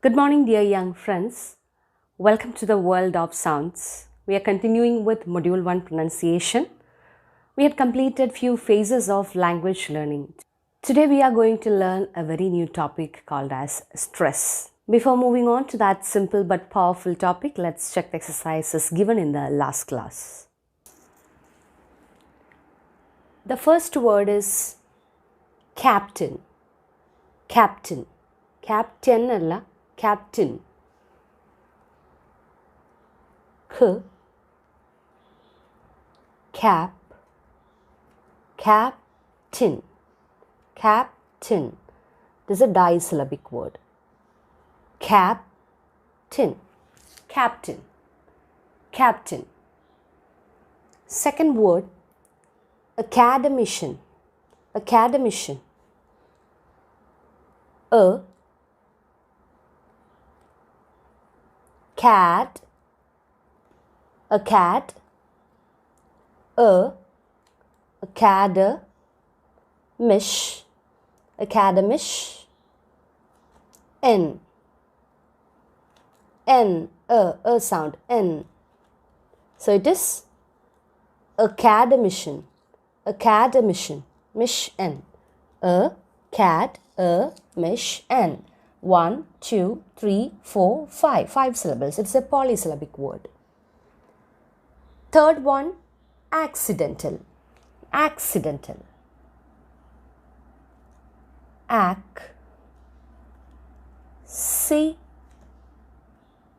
Good morning, dear young friends. Welcome to the world of sounds. We are continuing with Module 1 pronunciation. We had completed few phases of language learning. Today we are going to learn a very new topic called as stress. Before moving on to that simple but powerful topic, let's check the exercises given in the last class. The first word is captain. Captain. Captain alla, captain. K, cap, captain, captain. This is a disyllabic word. Captain, captain, captain. Second word, academician, academician. A, cat, a cat, academish, academish, n, a sound, n. So it is academician, academician, mish n, a cat, a mish n. 1, 2, 3, 4, 5. 5 syllables. It's a polysyllabic word. Third one, accidental. Accidental.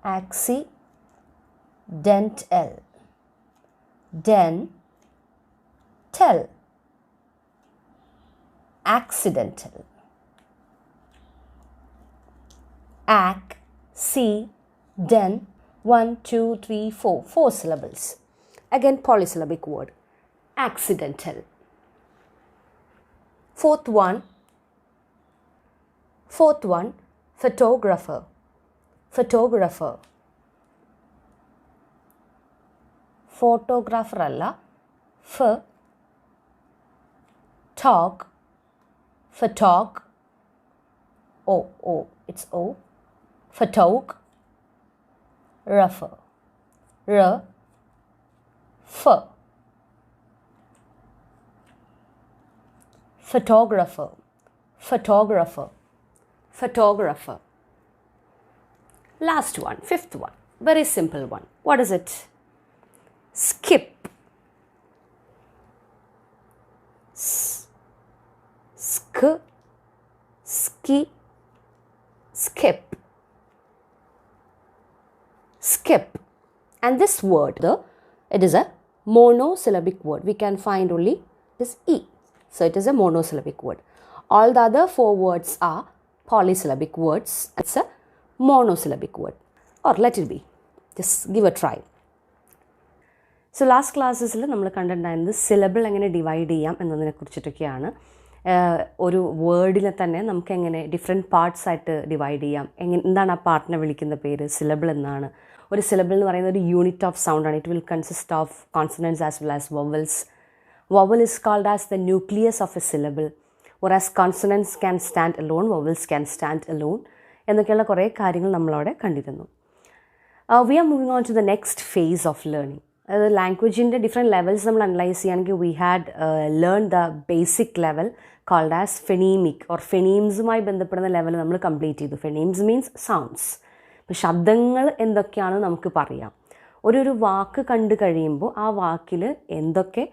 Accidental. Dental. Accidental. Accident. 1, 2, 3, 4. 4 syllables. Again, polysyllabic word. Accidental. Fourth one, photographer. Photographer. Photographer alla. Photog. O. It's O. Photographer. Photographer. Photographer. Photographer. Last one, fifth one. Very simple one. What is it? Skip. Skip. Skip. And this word, it is a monosyllabic word. We can find only this E. So it is a monosyllabic word. All the other 4 words are polysyllabic words. It's a monosyllabic word. Or let it be. Just give a try. So last classes we have syllable divide cheyam ഒരു വേർഡിനെ തന്നെ നമുക്ക് എങ്ങനെ different parts ആയിട്ട് divide ചെയ്യാം. എന്താണ് ആ പാർട്ടിനെ വിളിക്കുന്ന പേര്? സിലബിൾ എന്നാണ്. ഒരു സിലബിൾ എന്ന് പറയുന്നത് ഒരു യൂണിറ്റ് ഓഫ് സൗണ്ട് ആണ്. It will consist of consonants as well as vowels. Vowel is called as the nucleus of a syllable. whereas consonants can stand alone, vowels can stand alone എന്നൊക്കെയുള്ള കുറേ കാര്യങ്ങൾ നമ്മളവിടെ കണ്ടിരുന്നു. We are moving on to the next phase of learning. അതായത് ലാംഗ്വേജിൻ്റെ different levels നമ്മൾ analyse ചെയ്യുകയാണെങ്കിൽ we had learned the basic level called as phonemic or phonemesമായി ബന്ധപ്പെടുന്ന level നമ്മൾ കംപ്ലീറ്റ് ചെയ്തു. Phonemes means sounds. ഇപ്പോൾ ശബ്ദങ്ങൾ എന്തൊക്കെയാണെന്ന് നമുക്ക് പറയാം. ഒരു വാക്ക് കണ്ടു കഴിയുമ്പോൾ ആ വാക്കിൽ എന്തൊക്കെ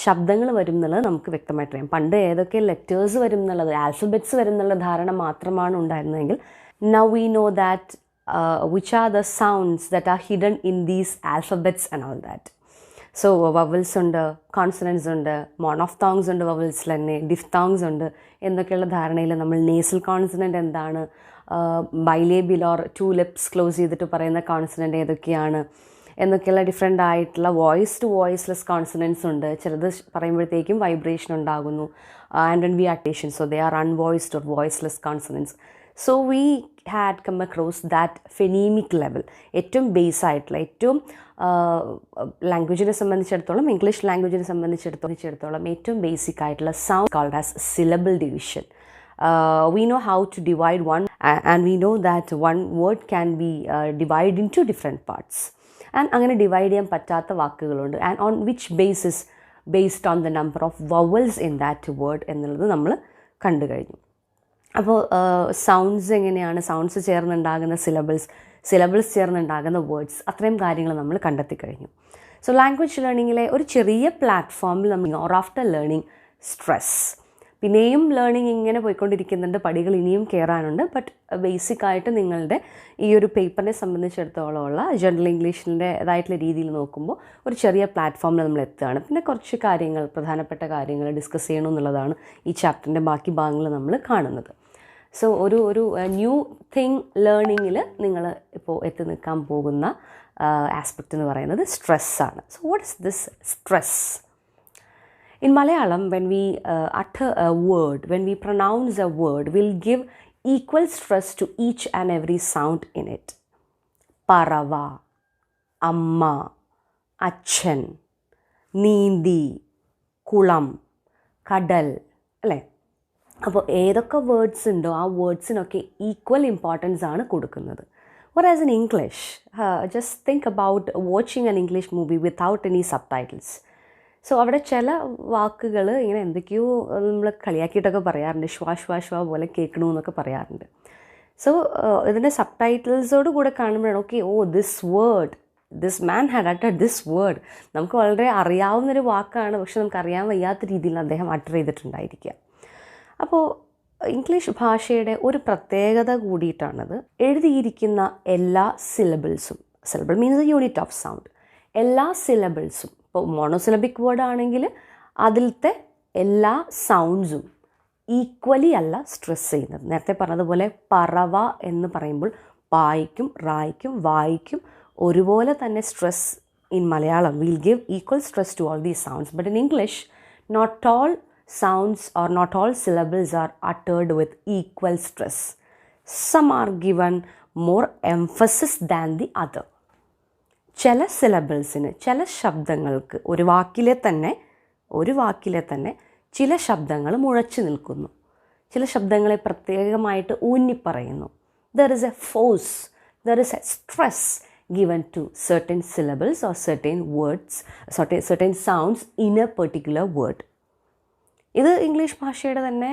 ശബ്ദങ്ങൾ വരും എന്നുള്ളത് നമുക്ക് വ്യക്തമായിട്ട് അറിയാം. പണ്ട് ഏതൊക്കെ ലെറ്റേഴ്സ് വരും എന്നുള്ളത്, ആൽഫബറ്റ്സ് വരും എന്നുള്ള ധാരണ മാത്രമാണ് ഉണ്ടായിരുന്നതെങ്കിൽ now we know that which are the sounds that are hidden in these alphabets and all that. So vowels ഉണ്ട്, consonants ഉണ്ട്, monophthongs ഉണ്ട്, vowelsൽ തന്നെ diphthongs ഉണ്ട് എന്നൊക്കെയുള്ള ധാരണയിൽ നമ്മൾ nasal consonant എന്താണ്, bilabial or 2 lips ക്ലോസ് ചെയ്തിട്ട് പറയുന്ന കോൺസണൻ്റ് ഏതൊക്കെയാണ് എന്നൊക്കെയുള്ള ഡിഫറെൻ്റ് ആയിട്ടുള്ള വോയിസ് ടു വോയിസ്ലെസ് കോൺസണൻസ് ഉണ്ട്. ചിലത് പറയുമ്പോഴത്തേക്കും വൈബ്രേഷൻ ഉണ്ടാകുന്നു. And when we actuation so they are unvoiced or voiceless consonants. So we had come across that phonemic level. ഏറ്റവും ബേസ് ആയിട്ടുള്ള, ഏറ്റവും ലാംഗ്വേജിനെ സംബന്ധിച്ചിടത്തോളം, ഇംഗ്ലീഷ് ലാംഗ്വേജിനെ സംബന്ധിച്ചിടത്തോളം ഏറ്റവും ബേസിക് ആയിട്ടുള്ള sound called as syllable division. We know how to divide one and we know that one word can be divided into different parts. And അങ്ങനെ divide ചെയ്യാൻ പറ്റാത്ത വാക്കുകളുണ്ട്. And on which basis, based on the number of vowels in that word എന്നുള്ളത് നമ്മൾ കണ്ടു കഴിഞ്ഞു. അപ്പോൾ sounds എങ്ങനെയാണ്, സൗണ്ട്സ് ചേർന്നുണ്ടാകുന്ന സിലബിൾസ് ചേർന്നുണ്ടാകുന്ന വേർഡ്സ്, അത്രയും കാര്യങ്ങൾ നമ്മൾ കണ്ടെത്തി കഴിഞ്ഞു. സോ ലാംഗ്വേജ് ലേണിങ്ങിലെ ഒരു ചെറിയ പ്ലാറ്റ്ഫോമിൽ നമ്മൾ ഓർ ആഫ്റ്റർ ലേണിംഗ് സ്ട്രെസ്, പിന്നെയും ലേണിംഗ് ഇങ്ങനെ പോയിക്കൊണ്ടിരിക്കുന്നുണ്ട്, പടികൾ ഇനിയും കയറാനുണ്ട്. ബട്ട് ബേസിക്കായിട്ട് നിങ്ങളുടെ ഈ ഒരു പേപ്പറിനെ സംബന്ധിച്ചിടത്തോളമുള്ള ജനറൽ ഇംഗ്ലീഷിൻ്റെതായിട്ടുള്ള രീതിയിൽ നോക്കുമ്പോൾ ഒരു ചെറിയ പ്ലാറ്റ്ഫോമിൽ നമ്മൾ എത്തുകയാണ്. പിന്നെ കുറച്ച് കാര്യങ്ങൾ, പ്രധാനപ്പെട്ട കാര്യങ്ങൾ ഡിസ്കസ് ചെയ്യണമെന്നുള്ളതാണ് ഈ ചാപ്റ്ററിൻ്റെ ബാക്കി ഭാഗങ്ങൾ നമ്മൾ കാണുന്നത്. സോ ഒരു ന്യൂ തിങ് ലേണിങ്ങിൽ നിങ്ങൾ ഇപ്പോൾ എത്തി നിൽക്കാൻ പോകുന്ന ആസ്പെക്റ്റ് എന്ന് പറയുന്നത് സ്ട്രെസ്സാണ്. So what is this stress? In Malayalam, when we utter a word, when we pronounce a word, we'll give equal stress to each and every sound in it. Parava, Amma, Achan, Neendi, Kulam, Kadal. അല്ലേ? അപ്പോൾ ഏതൊക്കെ words ഉണ്ടോ ആ വേർഡ്സിനൊക്കെ equal importance ആണ് കൊടുക്കുന്നത്. Whereas in English, just think about watching an English movie without any subtitles. So അവിടെ ചില വാക്കുകൾ ഇങ്ങനെ എന്തൊക്കെയോ നമ്മൾ കളിയാക്കിയിട്ടൊക്കെ പറയാറുണ്ട്, ശ്വാ പോലെ കേൾക്കണമെന്നൊക്കെ പറയാറുണ്ട്. സോ ഇതിൻ്റെ സബ് ടൈറ്റിൽസോട് കൂടെ കാണുമ്പോഴാണ് okay, this word, this man had അട്ടഡ് ദിസ് വേർഡ്. നമുക്ക് വളരെ അറിയാവുന്നൊരു വാക്കാണ്, പക്ഷെ നമുക്ക് അറിയാൻ വയ്യാത്ത രീതിയിൽ അദ്ദേഹം അട്ടർ ചെയ്തിട്ടുണ്ടായിരിക്കുക. അപ്പോൾ ഇംഗ്ലീഷ് ഭാഷയുടെ ഒരു പ്രത്യേകത കൂടിയിട്ടാണത്. എഴുതിയിരിക്കുന്ന എല്ലാ സിലബിൾസും, syllable means unit of sound, എല്ലാ സിലബിൾസും, ഇപ്പോൾ മോണോസിലബിക് വേർഡ് ആണെങ്കിൽ അതിലത്തെ എല്ലാ സൗണ്ട്സും ഈക്വലി അല്ല സ്ട്രെസ് ചെയ്യുന്നത്. നേരത്തെ പറഞ്ഞതുപോലെ പറവ എന്ന് പറയുമ്പോൾ പായ്ക്കും റായ്ക്കും വായിക്കും ഒരുപോലെ തന്നെ stress in Malayalam will give equal stress to all these sounds. But in English not all sounds or not all syllables are uttered with equal stress. Some are given more emphasis than the other. ചില സിലബിൾസിന്, ചില ശബ്ദങ്ങൾക്ക് ഒരു വാക്കിലെ തന്നെ ചില ശബ്ദങ്ങൾ മുഴച്ചു നിൽക്കുന്നു, ചില ശബ്ദങ്ങളെ പ്രത്യേകമായിട്ട് ഊന്നിപ്പറയുന്നു. There is A force, there is A stress given to certain syllables or certain words, certain sounds in a particular word. ഇത് ഇംഗ്ലീഷ് ഭാഷയുടെ തന്നെ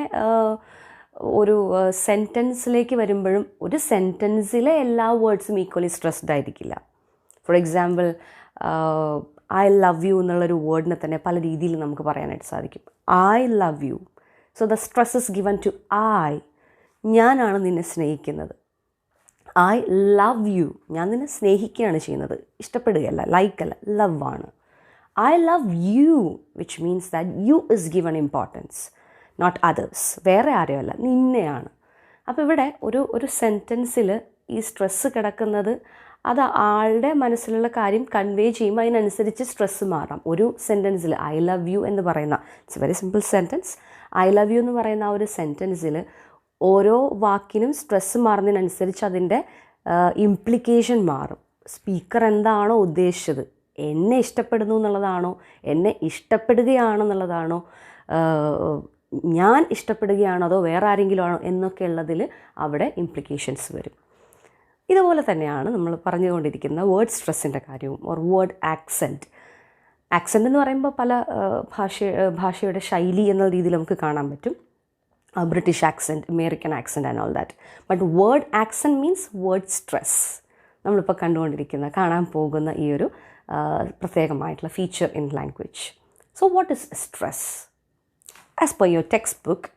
ഒരു സെൻറ്റൻസിലേക്ക് വരുമ്പോഴും ഒരു സെൻറ്റൻസിലെ എല്ലാ വേർഡ്സും ഈക്വലി സ്ട്രെസ്ഡ് ആയിരിക്കില്ല. For example, I love you എന്നുള്ളൊരു വേർഡിനെ തന്നെ പല രീതിയിൽ നമുക്ക് പറയാനായിട്ട് സാധിക്കും. I love you, so the stress is given to I. ഞാനാണ് നിന്നെ സ്നേഹിക്കുന്നത്. ഐ ലവ് യു, ഞാൻ നിന്നെ സ്നേഹിക്കുകയാണ് ചെയ്യുന്നത്, ഇഷ്ടപ്പെടുകയല്ല, ലൈക്കല്ല, ലവ് ആണ്. I love you, which means that you is given importance, not others, വേറെ ആരെയല്ല, നിന്നെയാണ്. അപ്പോൾ ഇവിടെ ഒരു സെൻറ്റൻസിൽ ഈ സ്ട്രെസ്സ് കിടക്കുന്നത് അത് ആളുടെ മനസ്സിലുള്ള കാര്യം കൺവേ ചെയ്യുമ്പോൾ അതിനനുസരിച്ച് സ്ട്രെസ്സ് മാറാം. ഒരു സെൻറ്റൻസിൽ ഐ ലവ് യു എന്ന് പറയുന്ന, it's very simple sentence, I love U എന്ന് പറയുന്ന ആ ഒരു സെൻറ്റൻസിൽ ഓരോ വാക്കിനും സ്ട്രെസ്സ് മാറുന്നതിനനുസരിച്ച് അതിൻ്റെ ഇംപ്ലിക്കേഷൻ മാറും. സ്പീക്കർ എന്താണോ ഉദ്ദേശിച്ചത്, എന്നെ ഇഷ്ടപ്പെടുന്നു എന്നുള്ളതാണോ, എന്നെ ഇഷ്ടപ്പെടുകയാണെന്നുള്ളതാണോ, ഞാൻ ഇഷ്ടപ്പെടുകയാണോ, അതോ വേറെ ആരെങ്കിലും ആണോ എന്നൊക്കെ ഉള്ളതിൽ അവിടെ ഇംപ്ലിക്കേഷൻസ് വരും. ഇതുപോലെ തന്നെയാണ് നമ്മൾ പറഞ്ഞുകൊണ്ടിരിക്കുന്ന വേർഡ് സ്ട്രെസ്സിൻ്റെ കാര്യവും. Or word accent. ആക്സെൻ്റ് എന്ന് പറയുമ്പോൾ പല ഭാഷയുടെ ശൈലി എന്ന രീതിയിൽ നമുക്ക് കാണാൻ പറ്റും. British accent, American accent and all that. But word accent means word stress. നമ്മളിപ്പോൾ കാണാൻ പോകുന്ന ഈ ഒരു പ്രത്യേകമായിട്ടുള്ള feature in language. So what is stress? As per your text book,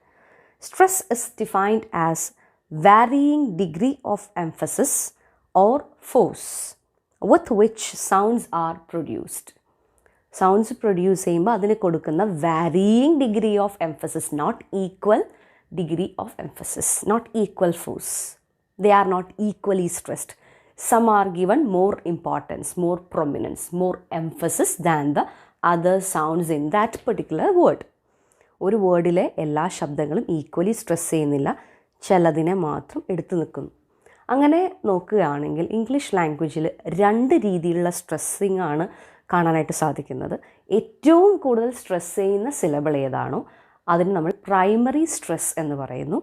stress is defined as varying degree of emphasis or force with which sounds are produced. Sounds produce ചെയ്യുമ്പോൾ അതിന് കൊടുക്കുന്ന varying degree of emphasis, not equal degree of emphasis, not equal force. They are not equally stressed. Some are given more importance, more prominence, more emphasis than the other sounds in that particular word. ഒരു വേർഡിലെ എല്ലാ ശബ്ദങ്ങളും equally stress ചെയ്യുന്നില്ല, ചിലതിനെ മാത്രം എടുത്തു നിൽക്കുന്നു. അങ്ങനെ നോക്കുകയാണെങ്കിൽ ഇംഗ്ലീഷ് ലാംഗ്വേജിൽ രണ്ട് രീതിയിലുള്ള സ്ട്രെസ്സിങ് ആണ് കാണാനായിട്ട് സാധിക്കുന്നത്. ഏറ്റവും കൂടുതൽ സ്ട്രെസ് ചെയ്യുന്ന സിലബിൾ ഏതാണോ അതിന് നമ്മൾ പ്രൈമറി സ്ട്രെസ് എന്ന് പറയുന്നു.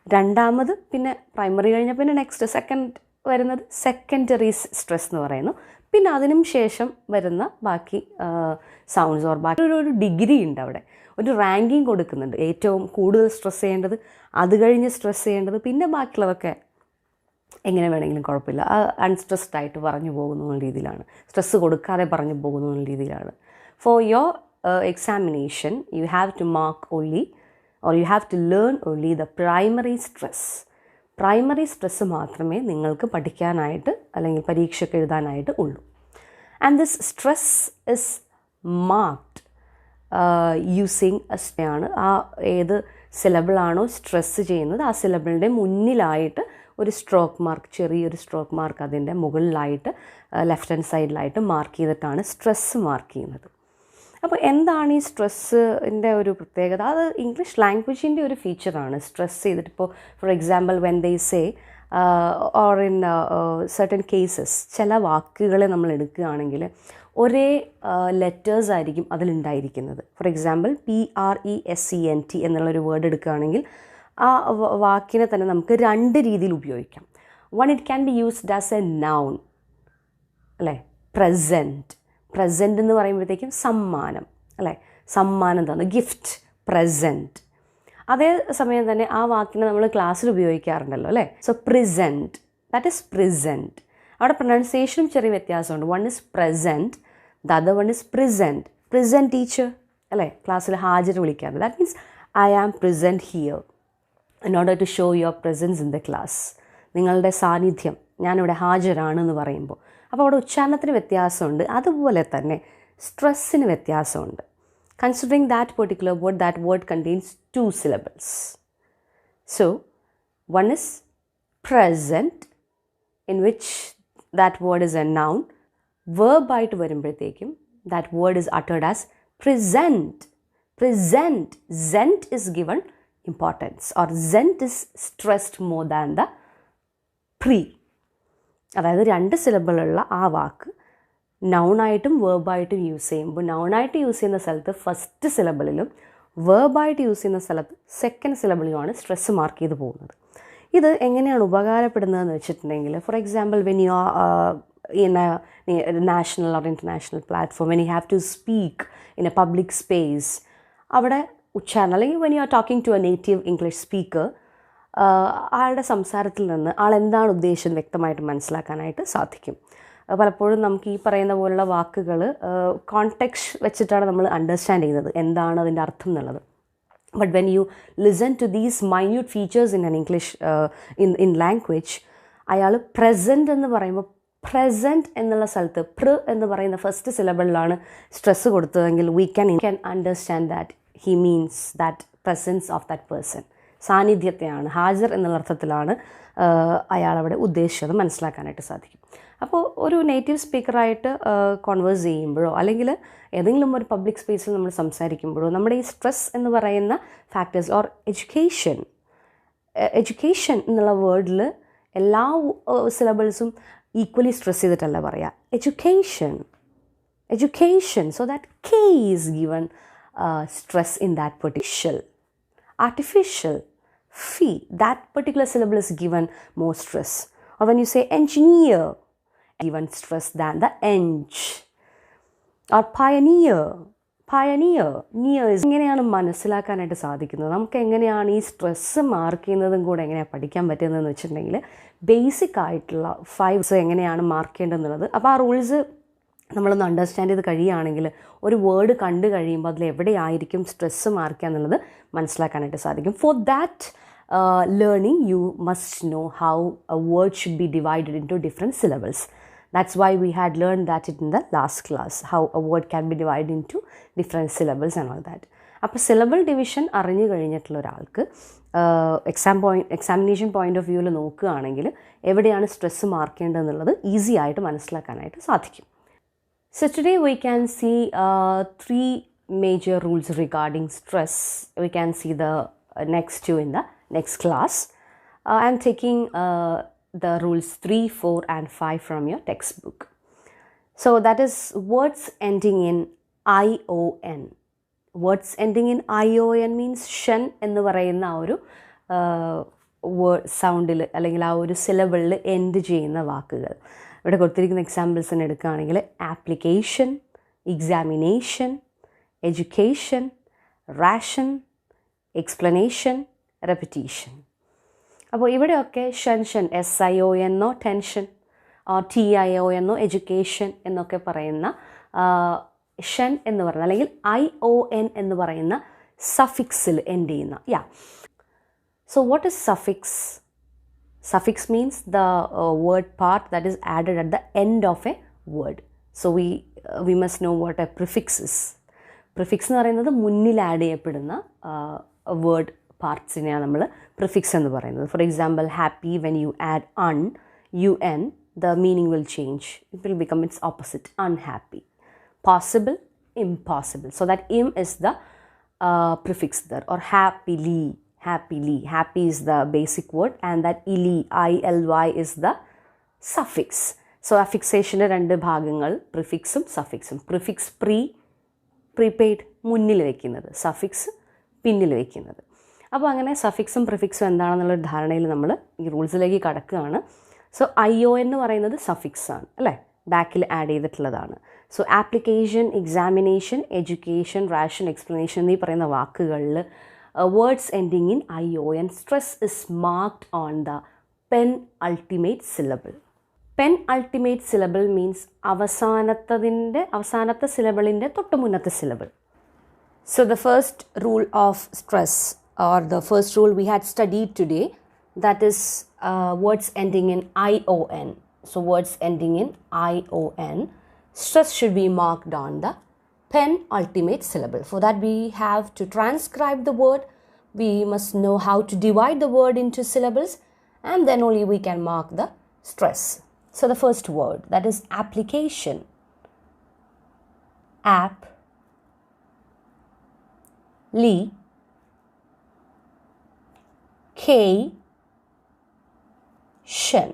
രണ്ടാമത് പിന്നെ പ്രൈമറി കഴിഞ്ഞാൽ പിന്നെ നെക്സ്റ്റ് സെക്കൻഡ് വരുന്നത് സെക്കൻഡറി സ്ട്രെസ് എന്ന് പറയുന്നു. പിന്നെ അതിനും ശേഷം വരുന്ന ബാക്കി സൗണ്ട്സ് ഓർ ബാക്കി ഒരു ഡിഗ്രി ഉണ്ട് അവിടെ, ഒരു റാങ്കിങ് കൊടുക്കുന്നുണ്ട്. ഏറ്റവും കൂടുതൽ സ്ട്രെസ് ചെയ്യേണ്ടത്, അത് കഴിഞ്ഞ് സ്ട്രെസ് ചെയ്യേണ്ടത്, പിന്നെ ബാക്കിയുള്ളതൊക്കെ എങ്ങനെ വേണമെങ്കിലും കുഴപ്പമില്ല, അൺസ്ട്രെസ്ഡ് ആയിട്ട് പറഞ്ഞു പോകുന്ന രീതിയിലാണ്, സ്ട്രെസ്സ് കൊടുക്കാതെ പറഞ്ഞു പോകുന്ന രീതിയിലാണ്. For your examination you have to mark only or you have to learn only the primary stress. Primary stress മാത്രമേ നിങ്ങൾക്ക് പഠിക്കാനായിട്ട് അല്ലെങ്കിൽ പരീക്ഷയ്ക്ക് എഴുതാനായിട്ട് ഉള്ളൂ. And this stress is marked using ആണ്. ആ ഏത് സിലബിളാണോ സ്ട്രെസ്സ് ചെയ്യുന്നത് ആ സിലബിളിൻ്റെ മുന്നിലായിട്ട് ഒരു സ്ട്രോക്ക് മാർക്ക്, ചെറിയൊരു സ്ട്രോക്ക് മാർക്ക് അതിൻ്റെ മുകളിലായിട്ട് ലെഫ്റ്റ് ഹാൻഡ് സൈഡിലായിട്ട് മാർക്ക് ചെയ്തിട്ടാണ് സ്ട്രെസ്സ് മാർക്ക് ചെയ്യുന്നത്. അപ്പോൾ എന്താണ് ഈ സ്ട്രെസ്സിൻ്റെ ഒരു പ്രത്യേകത? അത് ഇംഗ്ലീഷ് ലാംഗ്വേജിൻ്റെ ഒരു ഫീച്ചറാണ്. സ്ട്രെസ് ചെയ്തിട്ട് ഇപ്പോൾ for example when they say or in certain cases, ചില വാക്കുകളെ നമ്മൾ എടുക്കുകയാണെങ്കിൽ ഒരേ ലെറ്റേഴ്സ് ആയിരിക്കും അതിലുണ്ടായിരിക്കുന്നത്. ഫോർ എക്സാമ്പിൾ PRESENT എന്നുള്ളൊരു വേർഡ് എടുക്കുകയാണെങ്കിൽ ആ വാക്കിനെ തന്നെ നമുക്ക് രണ്ട് രീതിയിൽ ഉപയോഗിക്കാം. One, it can be used as A noun, അല്ലേ? പ്രസൻറ്റ് എന്ന് പറയുമ്പോഴത്തേക്കും സമ്മാനം, അല്ലേ? സമ്മാനം തന്നു, ഗിഫ്റ്റ്, പ്രസൻറ്റ്. അതേ സമയം തന്നെ ആ വാക്കിനെ നമ്മൾ ക്ലാസ്സിൽ ഉപയോഗിക്കാറുണ്ടല്ലോ, അല്ലേ? So present, that is present. അവിടെ പ്രൊനൗൺസിയേഷനും ചെറിയ വ്യത്യാസമുണ്ട്. One is present, the other one is present. Present teacher, അല്ലേ? ക്ലാസ്സിൽ ഹാജർ വിളിക്കാറുണ്ട്. That means I am present here in order to show your presence in the class. നിങ്ങളുടെ സാന്നിധ്യം, ഞാനിവിടെ ഹാജരാണെന്ന് പറയുമ്പോൾ. അപ്പോൾ അവിടെ ഉച്ചാരണത്തിന് വ്യത്യാസമുണ്ട്. അതുപോലെ തന്നെ സ്ട്രെസ്സിന് വ്യത്യാസമുണ്ട്. Considering that particular word, that word contains 2 syllables. So, one is present, in which that word is a noun. Verb ആയിട്ട് വരുമ്പോഴത്തേക്കും that word is uttered as present. Zent is given importance, or zent is stressed more than the pre. അതായത് 2 സിലബിളുള്ള ആ വാക്ക് നൗണായിട്ടും വേർബായിട്ടും use ചെയ്യുമ്പോൾ, നൗണായിട്ട് use ചെയ്യുന്ന സ്ഥലത്ത് first സിലബിളിലും വേർബായിട്ട് use ചെയ്യുന്ന സ്ഥലത്ത് second സിലബിളിലുമാണ് stress mark ചെയ്ത് പോകുന്നത്. ഇത് എങ്ങനെയാണ് ഉപകാരപ്പെടുന്നതെന്ന് വെച്ചിട്ടുണ്ടെങ്കിൽ, for example when you are in a national or international platform, when you have to speak in a public space, അവിടെ ഉച്ചാരണം, അല്ലെങ്കിൽ when you are talking to a native English speaker, ആളുടെ സംസാരത്തിൽ നിന്ന് ആളെന്താണ് ഉദ്ദേശിച്ചത് വ്യക്തമായിട്ട് മനസ്സിലാക്കാനായിട്ട് സാധിക്കും. പലപ്പോഴും നമുക്ക് ഈ പറയുന്ന പോലുള്ള വാക്കുകൾ കോണ്ടെക്സ്റ്റ് വെച്ചിട്ടാണ് നമ്മൾ അണ്ടർസ്റ്റാൻഡ് ചെയ്യുന്നത്, എന്താണ് അതിൻ്റെ അർത്ഥം എന്നുള്ളത്. But when you listen to these minute features in an English in language, അയാൾ പ്രസൻറ്റ് എന്ന് പറയുമ്പോൾ പ്രസൻറ്റ് എന്നുള്ള സ്ഥലത്ത് എന്ന് പറയുന്ന ഫസ്റ്റ് സിലബിളിലാണ് സ്ട്രെസ്സ് കൊടുത്തതെങ്കിൽ we can understand that he means that presence of that person, സാന്നിധ്യത്തെയാണ്, ഹാജർ എന്നുള്ള അർത്ഥത്തിലാണ് അയാളവിടെ ഉദ്ദേശിച്ചത് മനസ്സിലാക്കാനായിട്ട് സാധിക്കും. അപ്പോൾ ഒരു നേറ്റീവ് സ്പീക്കറായിട്ട് കോൺവേഴ്സ് ചെയ്യുമ്പോഴോ അല്ലെങ്കിൽ ഏതെങ്കിലും ഒരു പബ്ലിക് സ്പേസിൽ നമ്മൾ സംസാരിക്കുമ്പോഴോ നമ്മുടെ ഈ സ്ട്രെസ് എന്ന് പറയുന്ന ഫാക്ടേഴ്സ്, ഓർ എഡ്യൂക്കേഷൻ എന്നുള്ള വേർഡിൽ എല്ലാ സിലബിൾസും ഈക്വലി സ്ട്രെസ് ചെയ്തിട്ടല്ല പറയുക. Education, so that K is given stress in that particular. Artificial, fee, that particular syllable is given more stress. Or when you say engineer, given stress than the eng. Or pioneer, near is എങ്ങനെയാണ് മനസ്സിലാക്കാനായിട്ട് സാധിക്കുന്നത്, നമുക്ക് എങ്ങനെയാണ് ഈ stress mark ചെയ്യുന്നതും കൂടെ എങ്ങനെയാണ് പഠിക്കാൻ പറ്റുന്നതെന്ന് വെച്ചിട്ടുണ്ടെങ്കിൽ ബേസിക് ആയിട്ടുള്ള 5 എങ്ങനെയാണ് മാർക്ക് ചെയ്യേണ്ടതെന്നുള്ളത്. അപ്പോൾ ആ റൂൾസ് നമ്മളൊന്ന് അണ്ടർസ്റ്റാൻഡ് ചെയ്ത് കഴിയുകയാണെങ്കിൽ ഒരു വേർഡ് കണ്ടു കഴിയുമ്പോൾ അതിൽ എവിടെയായിരിക്കും സ്ട്രെസ്സ് മാർക്ക് ചെയ്യുക എന്നുള്ളത് മനസ്സിലാക്കാനായിട്ട് സാധിക്കും. For that learning you must know how a word should be divided into different syllables. That's why we had learned that in the last class, how a word can be divided into different syllables and all that. അപ്പോൾ syllable division അറിഞ്ഞു കഴിഞ്ഞിട്ടുള്ള ഒരാൾക്ക് examination point of വ്യൂവിൽ നോക്കുകയാണെങ്കിൽ എവിടെയാണ് stress mark ചെയ്യേണ്ടതെന്നുള്ളത് easy ആയിട്ട് മനസ്സിലാക്കാനായിട്ട് സാധിക്കും. So today we can see 3 major rules regarding stress. We can see the next 2 in the next class. I am taking the rules 3, 4 and 5 from your textbook. So that is words ending in ION. Words ending in ION means shen എന്ന് പറയുന്ന ഒരു word സൗണ്ടിൽ അല്ലെങ്കിൽ ആ ഒരു സിലബിളിൽ end ചെയ്യുന്ന വാക്കുകൾ. ഇവിടെ കൊടുത്തിരിക്കുന്ന എക്സാമ്പിൾസിന് എടുക്കുകയാണെങ്കിൽ application, examination, education, ration, explanation, repetition. അപ്പോൾ ഇവിടെയൊക്കെ ഷൻ SION ടെൻഷൻ, TION എഡ്യൂക്കേഷൻ എന്നൊക്കെ പറയുന്ന ഷൻ എന്ന് പറയുന്ന അല്ലെങ്കിൽ ION എന്ന് പറയുന്ന സഫിക്സിൽ എൻഡ് ചെയ്യുന്ന. So what is suffix? Suffix means the word part that is added at the end of a word. So we must know what a prefix is. Prefix എന്ന് പറയുന്നത് മുന്നിൽ ആഡ് ചെയ്യപ്പെടുന്ന വേർഡ് പാർട്സിനെയാണ് നമ്മൾ prefix എന്ന് പറയുന്നത്. For example, happy, when you add UN, the meaning will change. It will become its opposite, unhappy. Possible, impossible. So that im is the prefix there. Or happily. Happy is the basic word, and that ILY is the suffix. So affixation രണ്ട് ഭാഗങ്ങൾ, പ്രിഫിക്സും സഫിക്സും. Prefix prepaid മുന്നിൽ വയ്ക്കുന്നത്, suffix പിന്നിൽ വയ്ക്കുന്നത്. അപ്പോൾ അങ്ങനെ സഫിക്സും പ്രിഫിക്സും എന്താണെന്നുള്ളൊരു ധാരണയിൽ നമ്മൾ ഈ റൂൾസിലേക്ക് കടക്കുകയാണ്. സോ IO എന്ന് പറയുന്നത് സഫിക്സ് ആണ് അല്ലേ, ബാക്കിൽ ആഡ് ചെയ്തിട്ടുള്ളതാണ്. So application, examination, education, ration, explanation എന്നീ പറയുന്ന വാക്കുകളിൽ words ending in ION, stress is marked on the penultimate syllable. Penultimate syllable means അവസാനത്തെ syllable-ന്റെ തൊട്ട് മുന്നത്തെ syllable. So the first rule of stress, or the first rule we had studied today, that is words ending in ION. So words ending in ION, stress should be marked on the penultimate syllable. For that we have to transcribe the word, we must know how to divide the word into syllables, and then only we can mark the stress. So the first word, that is application. Application.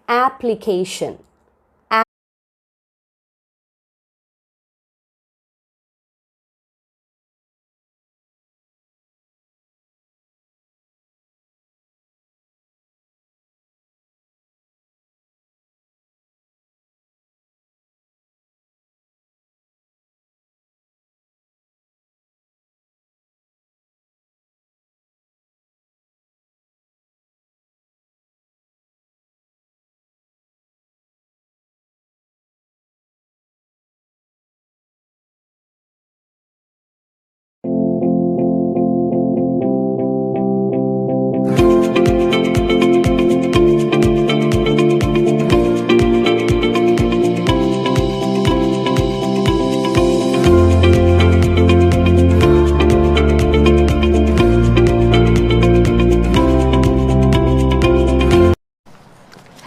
Application.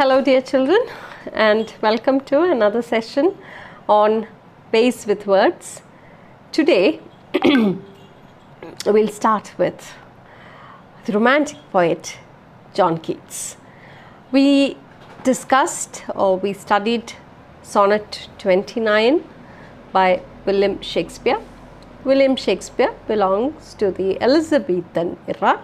Hello dear children, and welcome to another session on Base with Words. Today we'll start with the romantic poet John Keats. We discussed, or we studied Sonnet 29 by William Shakespeare. William Shakespeare belongs to the Elizabethan era,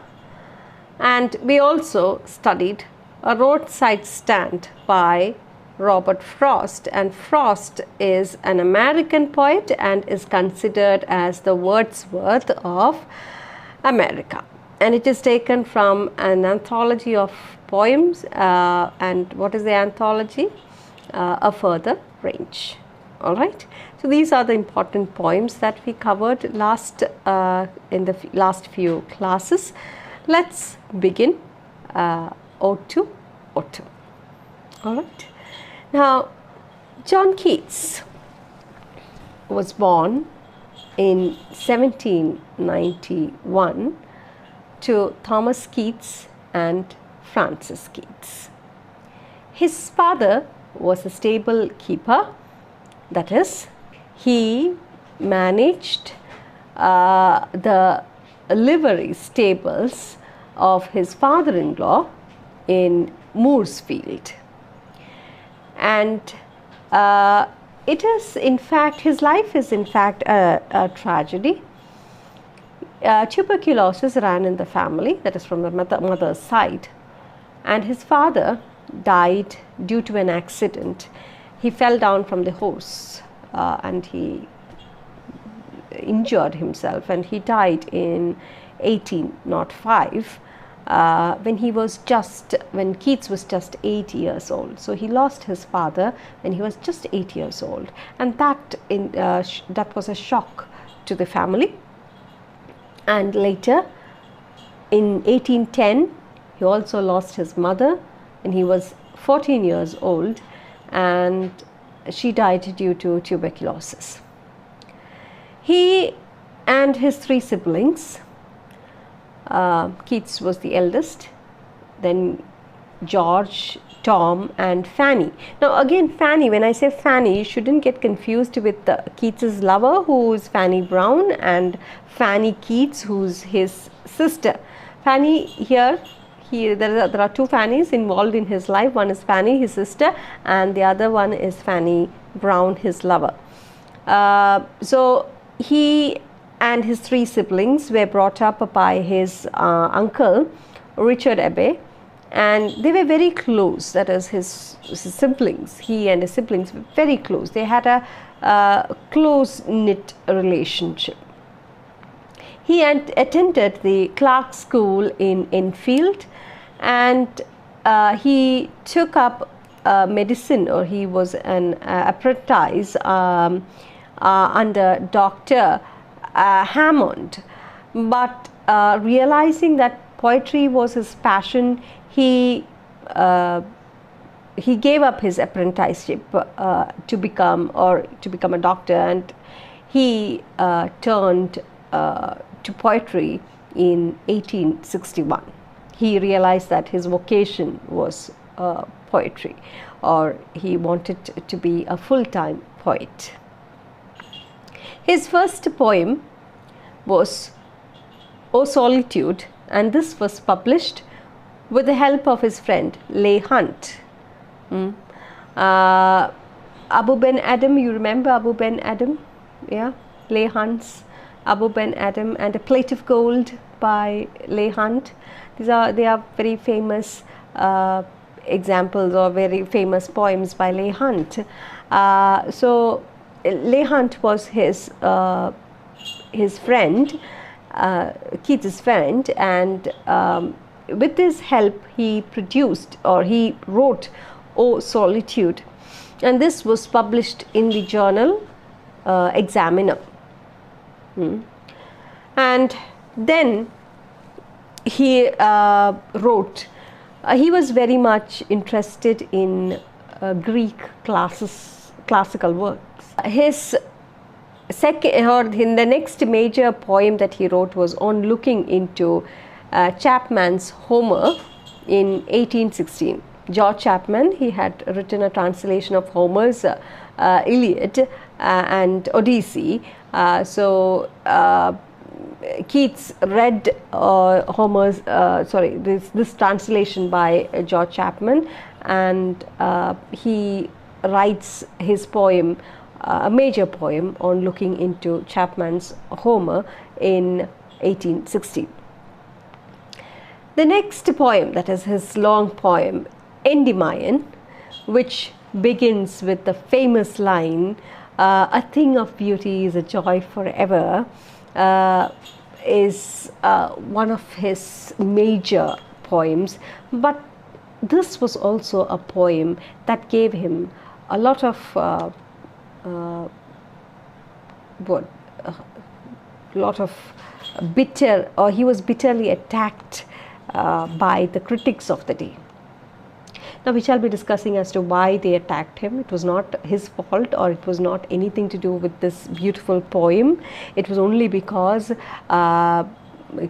and we also studied A Roadside Stand by Robert Frost, and Frost is an American poet and is considered as the Wordsworth of America, and it is taken from an anthology of poems, and what is the anthology? A Further Range. All right, so these are the important poems that we covered in the last few classes. Let's begin Ode to Autumn. All right. Now, John Keats was born in 1791 to Thomas Keats and Frances Keats. His father was a stable keeper, that is, he managed the livery stables of his father-in-law in Moorsfield, and it is in fact, his life is in fact a tragedy. tuberculosis ran in the family, that is from the mother's side, and his father died due to an accident. He fell down from the horse and he injured himself, and he died in 1805 when Keats was just 8 years old. So he lost his father when he was just 8 years old, and that was a shock to the family. And later in 1810 he also lost his mother when he was 14 years old, and she died due to tuberculosis. He and his 3 siblings, Keats was the eldest, then George, Tom and Fanny. Now again, Fanny, when I say Fanny, you shouldn't get confused with Keats's lover, who is Fanny Brown, and Fanny Keats, who's his sister. Fanny here, there are 2 Fannys involved in his life. One is Fanny, his sister, and the other one is Fanny Brown, his lover. So he and his 3 siblings were brought up by his uncle, Richard Abbey, and they were very close. That is, his siblings, he and his siblings were very close. They had a close-knit relationship. He had attended the Clark School in Enfield, and he took up medicine, or he was an apprentice under Dr. Hammond. But realizing that poetry was his passion, he gave up his apprenticeship to become a doctor, and he turned to poetry in 1861. He realized that his vocation was poetry, or he wanted to be a full-time poet. His first poem was O Solitude, and this was published with the help of his friend Leigh Hunt. Abu Ben Adam, you remember Abu Ben Adam? Yeah, Leigh Hunt's Abu Ben Adam and A Plate of Gold by Leigh Hunt. They are very famous examples, or very famous poems by Leigh Hunt. So Leigh Hunt was his friend, Keats's friend, and with his help he wrote O Solitude, and this was published in the journal Examiner. And then he wrote, he was very much interested in Greek classical works. His the next major poem that he wrote was on looking into Chapman's Homer in 1816. George Chapman, he had written a translation of Homer's Iliad and Odyssey. Keats read this translation by George Chapman, and he writes his poem, a major poem on looking into Chapman's Homer in 1816. The next poem, that is his long poem, Endymion, which begins with the famous line, a thing of beauty is a joy forever, is one of his major poems. But this was also a poem that gave him a lot of bitter, or he was bitterly attacked by the critics of the day. Now we shall be discussing as to why they attacked him. It was not his fault, or it was not anything to do with this beautiful poem. It was only because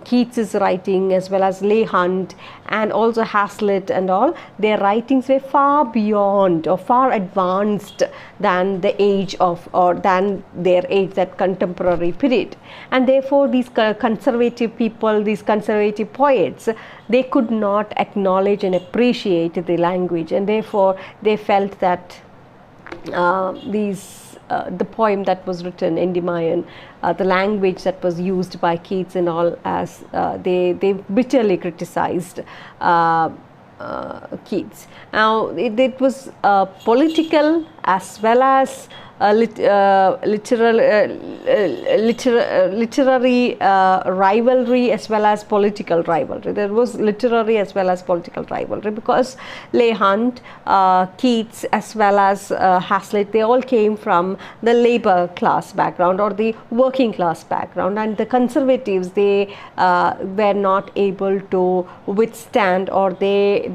Keats's writing, as well as Leigh Hunt and also Hazlitt and all, their writings were far beyond or far advanced than the age of, or than their age, that contemporary period. And therefore these conservative people, these conservative poets, they could not acknowledge and appreciate the language, and therefore they felt that these the poem that was written, Endymion, the language that was used by Keats and all, as they bitterly criticized Keats. Now it was political as well as literary rivalry as well as political rivalry. There was literary as well as political rivalry, because Leigh Hunt, Keats as well as Hazlitt, they all came from the labor class background or the working class background, and the conservatives, they were not able to withstand, or they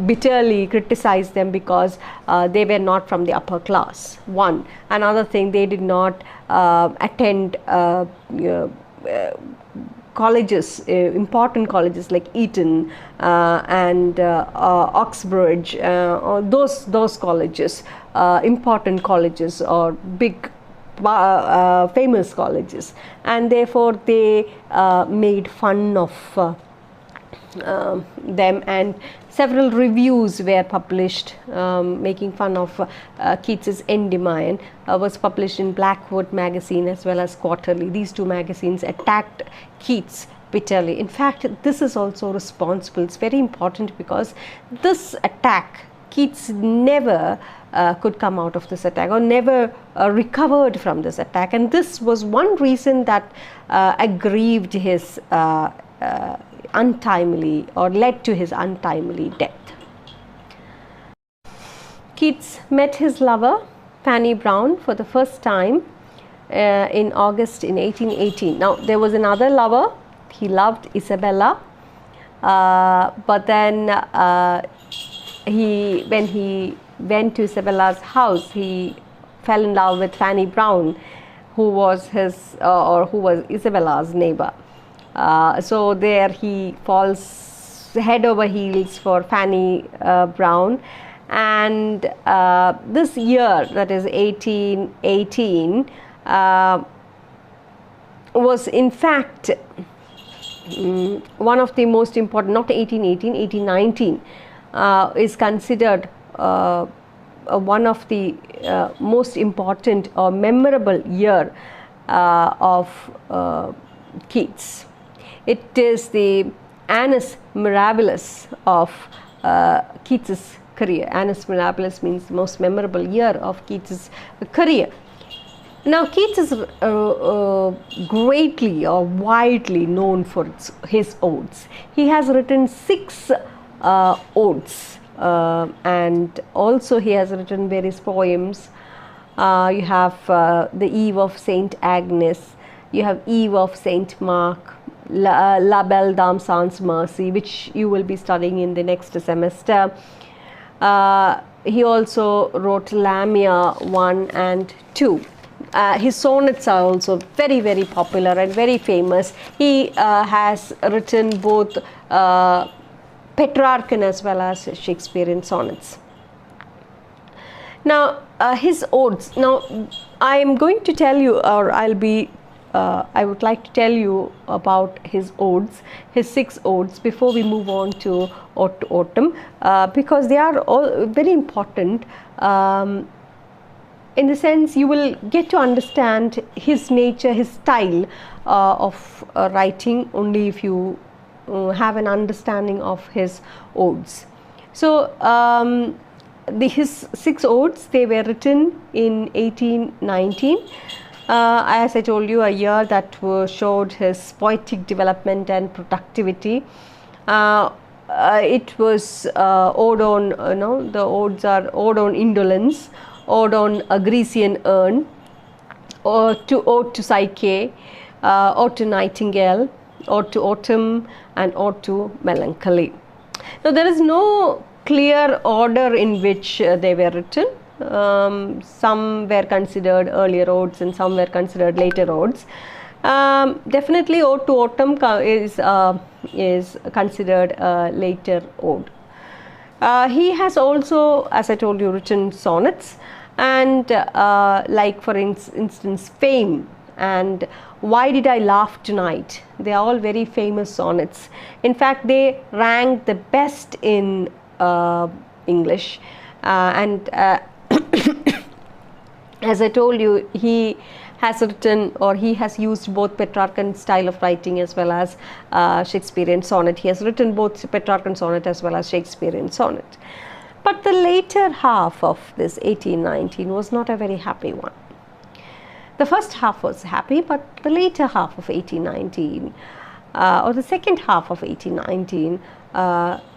bitterly criticized them because they were not from the upper class. One. Another thing, they did not attend colleges, important colleges like Eton and Oxbridge, or those colleges, important colleges or big famous colleges, and therefore they made fun of them, and several reviews were published making fun of Keats's Endymion. Was published in Blackwood magazine as well as Quarterly. These two magazines attacked Keats bitterly. In fact, this is also responsible. It's very important, because this attack, Keats never could come out of this attack, or never recovered from this attack, and this was one reason that aggrieved his untimely, or led to his untimely death. Keats met his lover Fanny Brown for the first time in August in 1818. Now there was another lover, he loved Isabella, but then when he went to Isabella's house, he fell in love with Fanny Brown, who was his who was Isabella's neighbor. So there he falls head over heels for Fanny Brown, and this year, that is 1818, was in fact one of the most important, not 1818, 1819 is considered one of the most important or memorable year of Keats. It is the annus mirabilis of Keats's career. Annus mirabilis means the most memorable year of Keats's career. Now Keats is greatly or widely known for his odes. He has written 6 odes, and also he has written various poems. You have the Eve of Saint Agnes, you have Eve of Saint Mark, La Belle Dame Sans Mercy, which you will be studying in the next semester. He also wrote Lamia 1 and 2. His sonnets are also very, very popular and very famous. He has written both Petrarchan as well as Shakespearean sonnets. Now his odes. Now I am going to tell you, or I would like to tell you about his odes, his 6 odes, before we move on to Ode to Autumn, because they are all very important. In the sense, you will get to understand his nature, his style of writing only if you have an understanding of his odes. So his 6 odes, they were written in 1819. As I told you, a year that showed his poetic development and productivity. It was ode on, the odes are ode on indolence, ode on a Grecian urn, ode to Psyche, ode to Nightingale, ode to autumn, and ode to melancholy. Now there is no clear order in which they were written. Some were considered earlier odes and some were considered later odes. Definitely Ode to Autumn is considered a later ode. He has also, as I told you, written sonnets, and like for instance Fame and Why Did I Laugh Tonight. They are all very famous sonnets. In fact, they rank the best in English, and As I told you, he has written, or he has used both Petrarchan style of writing as well as Shakespearean sonnet. He has written both Petrarchan sonnet as well as Shakespearean sonnet. But the later half of this 1819 was not a very happy one. The first half was happy, but the later half of 1819, or the second half of 1819,